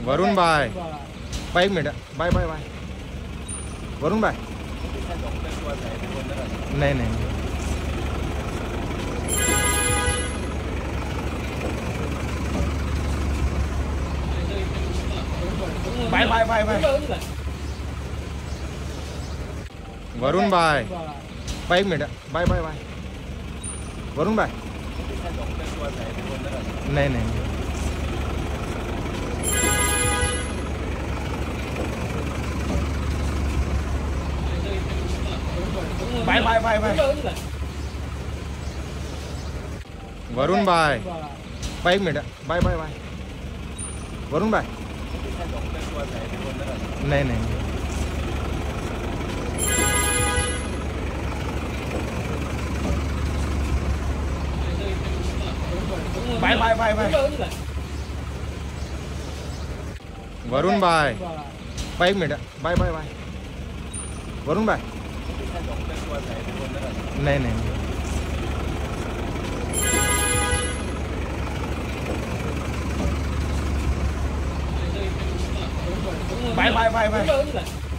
वरुण भाई भाई एक minute bye bye bye Varun भाई नहीं नहीं bye bye bye bye Varun भाई भाई एक minute bye bye bye Varun भाई नहीं नहीं bye bye bye bye Varun भाई भाई एक minute bye bye bye Varun भाई नहीं नहीं bye bye bye bye Varun भाई भाई एक minute bye bye bye Varun भाई नहीं नहीं बाय बाय बाय बाय